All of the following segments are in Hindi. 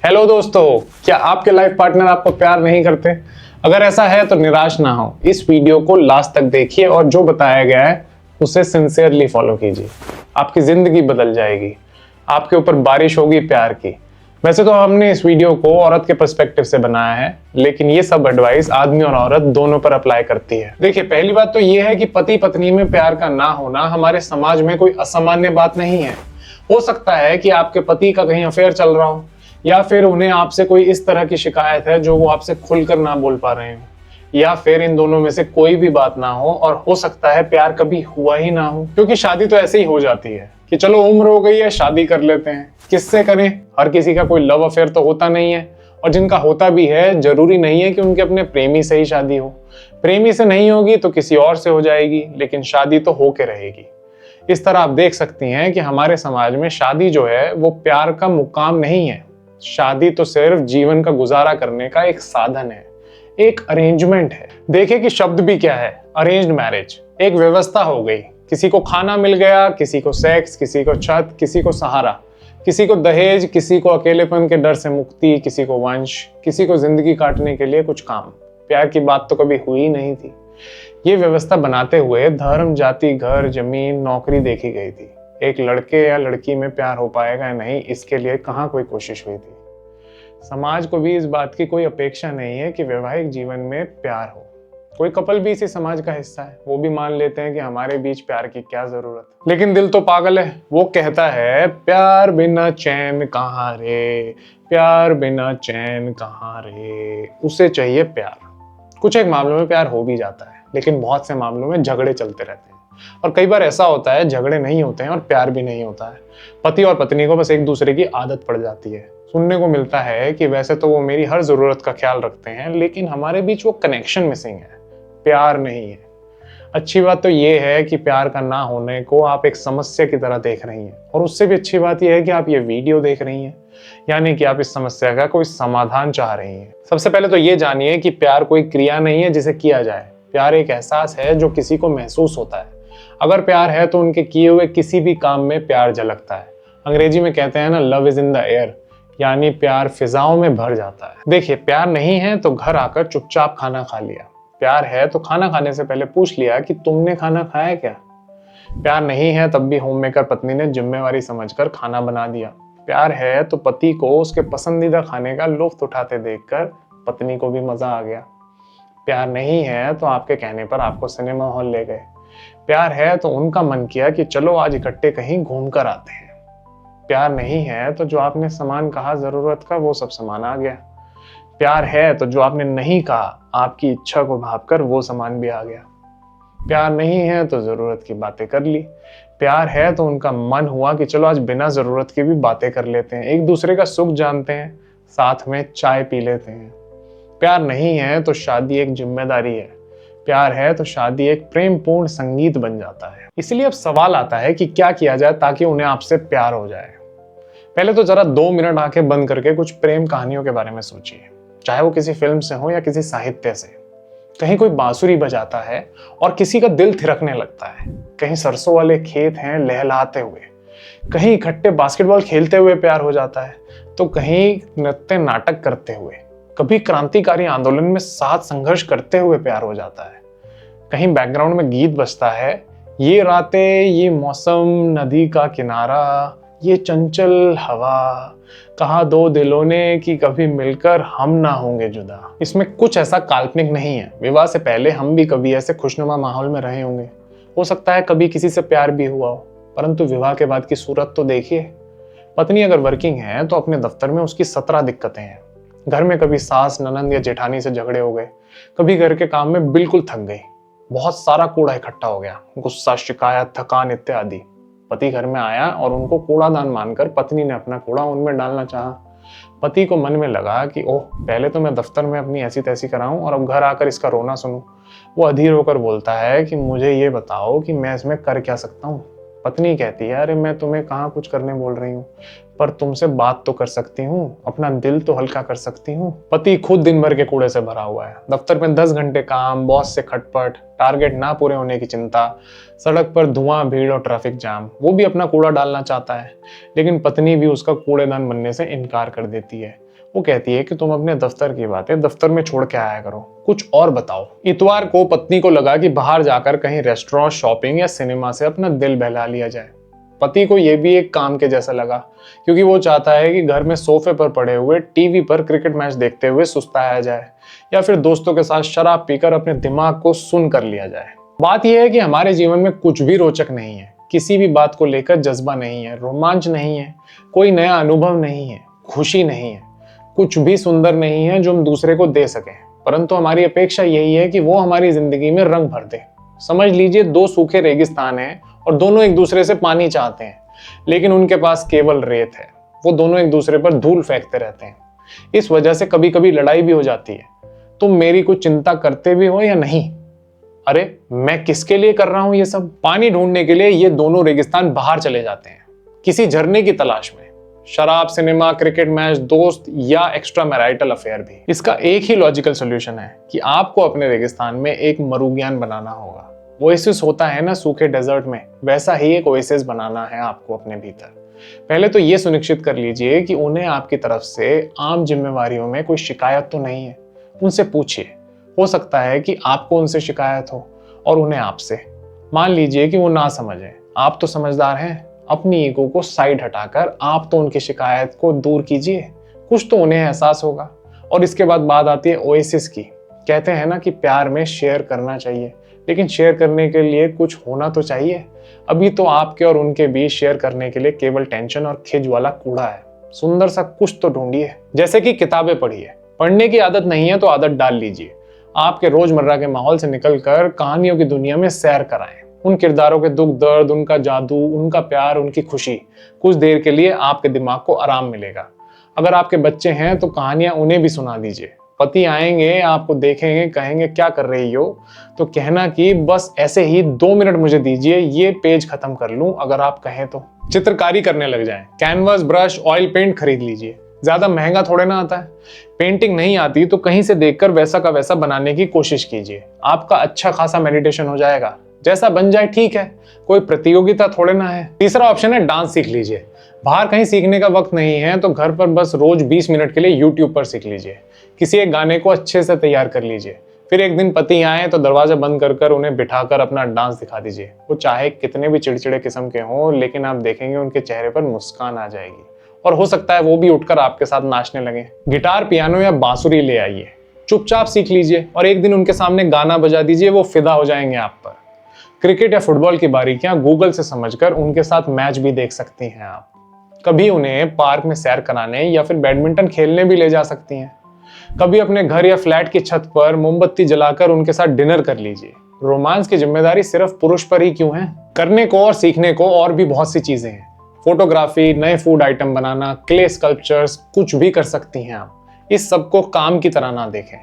हेलो दोस्तों, क्या आपके लाइफ पार्टनर आपको प्यार नहीं करते? अगर ऐसा है तो निराश ना हो, इस वीडियो को लास्ट तक देखिए और जो बताया गया है उसे सिंसियरली फॉलो कीजिए। आपकी जिंदगी बदल जाएगी, आपके ऊपर बारिश होगी प्यार की। वैसे तो हमने इस वीडियो को औरत के पर्सपेक्टिव से बनाया है, लेकिन ये सब एडवाइस आदमी और औरत दोनों पर अप्लाई करती है। देखिए, पहली बात तो ये है कि पति पत्नी में प्यार का ना होना हमारे समाज में कोई असामान्य बात नहीं है। हो सकता है कि आपके पति का कहीं अफेयर चल रहा हो, या फिर उन्हें आपसे कोई इस तरह की शिकायत है जो वो आपसे खुलकर ना बोल पा रहे हो, या फिर इन दोनों में से कोई भी बात ना हो, और हो सकता है प्यार कभी हुआ ही ना हो। क्योंकि शादी तो ऐसे ही हो जाती है कि चलो उम्र हो गई है, शादी कर लेते हैं। किससे करें? हर किसी का कोई लव अफेयर तो होता नहीं है, और जिनका होता भी है जरूरी नहीं है कि उनके अपने प्रेमी से ही शादी हो। प्रेमी से नहीं होगी तो किसी और से हो जाएगी, लेकिन शादी तो होके रहेगी। इस तरह आप देख सकती हैं कि हमारे समाज में शादी जो है वो प्यार का मुकाम नहीं है। शादी तो सिर्फ जीवन का गुजारा करने का एक साधन है, एक अरेंजमेंट है। देखिए कि शब्द भी क्या है, अरेंज्ड मैरिज। एक व्यवस्था हो गई, किसी को खाना मिल गया, किसी को सेक्स, किसी को छत, किसी को सहारा, किसी को दहेज, किसी को अकेलेपन के डर से मुक्ति, किसी को वंश, किसी को जिंदगी काटने के लिए कुछ काम। प्यार की बात तो कभी हुई नहीं थी। ये व्यवस्था बनाते हुए धर्म, जाति, घर, जमीन, नौकरी देखी गई थी। एक लड़के या लड़की में प्यार हो पाएगा या नहीं, इसके लिए कहाँ कोई कोशिश हुई थी। समाज को भी इस बात की कोई अपेक्षा नहीं है कि वैवाहिक जीवन में प्यार हो। कोई कपल भी इसी समाज का हिस्सा है, वो भी मान लेते हैं कि हमारे बीच प्यार की क्या जरूरत। लेकिन दिल तो पागल है, वो कहता है प्यार बिना चैन कहाँ रे, प्यार बिना चैन कहाँ रे। उसे चाहिए प्यार। कुछ एक मामलों में प्यार हो भी जाता है, लेकिन बहुत से मामलों में झगड़े चलते रहते हैं। और कई बार ऐसा होता है झगड़े नहीं होते हैं और प्यार भी नहीं होता है। पति और पत्नी को बस एक दूसरे की आदत पड़ जाती है। सुनने को मिलता है कि वैसे तो वो मेरी हर जरूरत का ख्याल रखते हैं, लेकिन हमारे बीच वो कनेक्शन मिसिंग है, प्यार नहीं है। अच्छी बात तो ये है कि प्यार का ना होने को आप एक समस्या की तरह देख रही हैं, और उससे भी अच्छी बात यह है कि आप ये वीडियो देख रही हैं, यानी कि आप इस समस्या का कोई समाधान चाह रही हैं। सबसे पहले तो ये जानिए कि प्यार कोई क्रिया नहीं है जिसे किया जाए। प्यार एक एहसास है जो किसी को महसूस होता है। अगर प्यार है तो उनके किए हुए किसी भी काम में प्यार झलकता है। अंग्रेजी में कहते हैं ना, love is in the air, यानी प्यार फिजाओं में भर जाता है। देखिए, प्यार नहीं है तो घर आकर चुपचाप खाना खा लिया। प्यार है तो खाना खाने से पहले पूछ लिया कि तुमने खाना खाया क्या। प्यार नहीं है तब भी होममेकर पत्नी ने जिम्मेवारी समझकर खाना बना दिया। प्यार है तो पति को उसके पसंदीदा खाने का लुत्फ उठाते देखकर पत्नी को भी मजा आ गया। प्यार नहीं है तो आपके कहने पर आपको सिनेमा हॉल ले गए। प्यार है तो उनका मन किया कि चलो आज इकट्ठे कहीं घूम कर आते हैं। प्यार नहीं है तो जो आपने सामान कहा जरूरत का, वो सब सामान आ गया। प्यार है तो जो आपने नहीं कहा, आपकी इच्छा को भांपकर वो सामान भी आ गया। प्यार नहीं है तो जरूरत की बातें कर ली। प्यार है तो उनका मन हुआ कि चलो आज बिना जरूरत के भी बातें कर लेते हैं, एक दूसरे का सुख जानते हैं, साथ में चाय पी लेते हैं। प्यार नहीं है तो शादी एक जिम्मेदारी है। प्यार है तो शादी एक प्रेम पूर्ण संगीत बन जाता है। इसलिए अब सवाल आता है कि क्या किया जाए ताकि उन्हें आपसे प्यार हो जाए। पहले तो जरा 2 मिनट आंखें बंद करके कुछ प्रेम कहानियों के बारे में सोचिए, चाहे वो किसी फिल्म से हो या किसी साहित्य से। कहीं कोई बांसुरी बजाता है और किसी का दिल थिरकने लगता है, कहीं सरसों वाले खेत हैं लहलहाते हुए, कहीं इकट्ठे बास्केटबॉल खेलते हुए प्यार हो जाता है, तो कहीं नृत्य नाटक करते हुए, कभी क्रांतिकारी आंदोलन में साथ संघर्ष करते हुए प्यार हो जाता है। कहीं बैकग्राउंड में गीत बजता है, ये रातें, ये मौसम, नदी का किनारा, ये चंचल हवा, कहा दो दिलों ने कि कभी मिलकर हम ना होंगे जुदा। इसमें कुछ ऐसा काल्पनिक नहीं है। विवाह से पहले हम भी कभी ऐसे खुशनुमा माहौल में रहे होंगे, हो सकता है कभी किसी से प्यार भी हुआ हो, परंतु विवाह के बाद की सूरत तो देखिए। पत्नी अगर वर्किंग है तो अपने दफ्तर में उसकी 17 दिक्कतें हैं। घर में कभी सास, ननंद या जेठानी से झगड़े हो गए, कभी घर के काम में बिल्कुल थक गई, बहुत सारा कूड़ा इकट्ठा हो गया, गुस्सा, शिकायत, थकान इत्यादि। पति घर में आया और उनको कूड़ादान मानकर पत्नी ने अपना कूड़ा उनमें डालना चाहा। पति को मन में लगा कि ओह, पहले तो मैं दफ्तर में अपनी ऐसी तैसी कराऊं और अब घर आकर इसका रोना सुनूं। वो अधीर होकर बोलता है कि मुझे ये बताओ कि मैं इसमें कर क्या सकता हूँ। पत्नी कहती है, अरे मैं तुम्हें कहाँ कुछ करने बोल रही हूँ, पर तुमसे बात तो कर सकती हूँ, अपना दिल तो हल्का कर सकती हूँ। पति खुद दिन भर के कूड़े से भरा हुआ है, दफ्तर में 10 घंटे काम, बॉस से खटपट, टारगेट ना पूरे होने की चिंता, सड़क पर धुआं, भीड़ और ट्रैफिक जाम। वो भी अपना कूड़ा डालना चाहता है, लेकिन पत्नी भी उसका कूड़ेदान बनने से इनकार कर देती है। वो कहती है कि तुम अपने दफ्तर की बातें दफ्तर में छोड़ के आया करो, कुछ और बताओ। इतवार को पत्नी को लगा कि बाहर जाकर कहीं रेस्टोरेंट, शॉपिंग या सिनेमा से अपना दिल बहला लिया जाए। पति को यह भी एक काम के जैसा लगा, क्योंकि वो चाहता है कि घर में सोफे पर पड़े हुए टीवी पर क्रिकेट मैच देखते हुए सुस्ताया जाए, या फिर दोस्तों के साथ शराब पीकर अपने दिमाग को सुन कर लिया जाए। बात यह है कि हमारे जीवन में कुछ भी रोचक नहीं है, किसी भी बात को लेकर जज्बा नहीं है, रोमांच नहीं है, कोई नया अनुभव नहीं है, खुशी नहीं है, कुछ भी सुंदर नहीं है जो हम दूसरे को दे सकें। परंतु हमारी अपेक्षा यही है कि वो हमारी जिंदगी में रंग भर दे। समझ लीजिए 2 सूखे रेगिस्तान हैं और दोनों एक दूसरे से पानी चाहते हैं, लेकिन उनके पास केवल रेत है। वो दोनों एक दूसरे पर धूल फेंकते रहते हैं। इस वजह से कभी कभी लड़ाई भी हो जाती है। तुम मेरी कुछ चिंता करते भी हो या नहीं? अरे मैं किसके लिए कर रहा हूं ये सब? पानी ढूंढने के लिए ये दोनों रेगिस्तान बाहर चले जाते हैं, किसी झरने की तलाश में। शराब, सिनेमा, क्रिकेट मैच, दोस्त या एक्स्ट्रा मैरिटल अफेयर भी। इसका एक ही लॉजिकल सोल्यूशन है कि आपको अपने रेगिस्तान में एक मरुज्ञान बनाना होगा। ओएसिस होता है ना सूखे डेजर्ट में, वैसा ही एक ओएसिस बनाना है आपको अपने भीतर। पहले तो ये सुनिश्चित कर लीजिए कि उन्हें आपकी तरफ से आम जिम्मेवारियों में कोई शिकायत तो नहीं है। उनसे पूछिए, हो सकता है कि आपको उनसे शिकायत हो और उन्हें आपसे। मान लीजिए कि वो ना समझे, आप तो समझदार हैं। अपनी ईगो को साइड हटाकर आप तो उनकी शिकायत को दूर कीजिए, कुछ तो उन्हें एहसास होगा। और इसके बाद बात आती है ओएसिस की। कहते हैं ना कि प्यार में शेयर करना चाहिए, लेकिन शेयर करने के लिए कुछ होना तो चाहिए। अभी तो आपके और उनके बीच शेयर करने के लिए केवल टेंशन और खिज वाला कूड़ा है। सुंदर सा कुछ तो ढूंढिए, जैसे कि किताबें पढ़िए। पढ़ने की आदत नहीं है तो आदत डाल लीजिए। आपके रोजमर्रा के माहौल से निकलकर कहानियों की दुनिया में सैर कराएं। उन किरदारों के दुख दर्द, उनका जादू, उनका प्यार, उनकी खुशी। कुछ देर के लिए आपके दिमाग को आराम मिलेगा। अगर आपके बच्चे हैं तो कहानियां उन्हें भी सुना दीजिए। पति आएंगे, आपको देखेंगे, कहेंगे क्या कर रही हो, तो कहना कि बस ऐसे ही 2 मिनट मुझे दीजिए, ये पेज खत्म कर लूं। अगर आप कहें तो चित्रकारी करने लग जाएं। कैनवस, ब्रश, ऑयल पेंट खरीद लीजिए। ज्यादा महंगा थोड़े ना आता है। पेंटिंग नहीं आती तो कहीं से देखकर वैसा का वैसा बनाने की कोशिश कीजिए। आपका अच्छा खासा मेडिटेशन हो जाएगा। जैसा बन जाए ठीक है, कोई प्रतियोगिता थोड़े ना है। तीसरा ऑप्शन है डांस सीख लीजिए। बाहर कहीं सीखने का वक्त नहीं है तो घर पर बस रोज 20 मिनट के लिए यूट्यूब पर सीख लीजिए। किसी एक गाने को अच्छे से तैयार कर लीजिए। फिर एक दिन पति आए तो दरवाजा बंद कर उन्हें बिठाकर अपना डांस दिखा दीजिए। वो चाहे कितने भी चिड़चिड़े किस्म के हों, लेकिन आप देखेंगे उनके चेहरे पर मुस्कान आ जाएगी और हो सकता है वो भी उठकर आपके साथ नाचने लगे। गिटार, पियानो या बांसुरी ले आइए, चुपचाप सीख लीजिए और एक दिन उनके सामने गाना बजा दीजिए। वो फिदा हो जाएंगे आप पर। क्रिकेट या फुटबॉल की बारीकियां गूगल से समझकर उनके साथ मैच भी देख सकती हैं आप। कभी उन्हें पार्क में सैर कराने या फिर बैडमिंटन खेलने भी ले जा सकती हैं। कभी अपने घर या फ्लैट की छत पर मोमबत्ती जलाकर उनके साथ डिनर कर लीजिए। रोमांस की जिम्मेदारी सिर्फ पुरुष पर ही क्यों है? करने को और सीखने को और भी बहुत सी चीजें हैं। फोटोग्राफी, नए फूड आइटम बनाना, क्ले स्कल्पचर्स, कुछ भी कर सकती हैं आप। इस सब को काम की तरह ना देखें,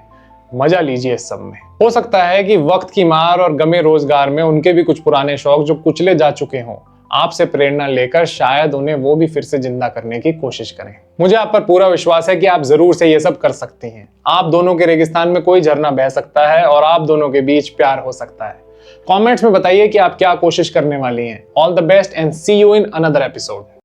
मजा लीजिए इस सब में। हो सकता है कि वक्त की मार और गमे रोजगार में उनके भी कुछ पुराने शौक जो कुचले जा चुके हों, आपसे प्रेरणा लेकर शायद उन्हें वो भी फिर से जिंदा करने की कोशिश करें। मुझे आप पर पूरा विश्वास है कि आप जरूर से ये सब कर सकती हैं। आप दोनों के रेगिस्तान में कोई झरना बह सकता है और आप दोनों के बीच प्यार हो सकता है। कमेंट्स में बताइए कि आप क्या कोशिश करने वाली हैं। All the best and see you in another episode.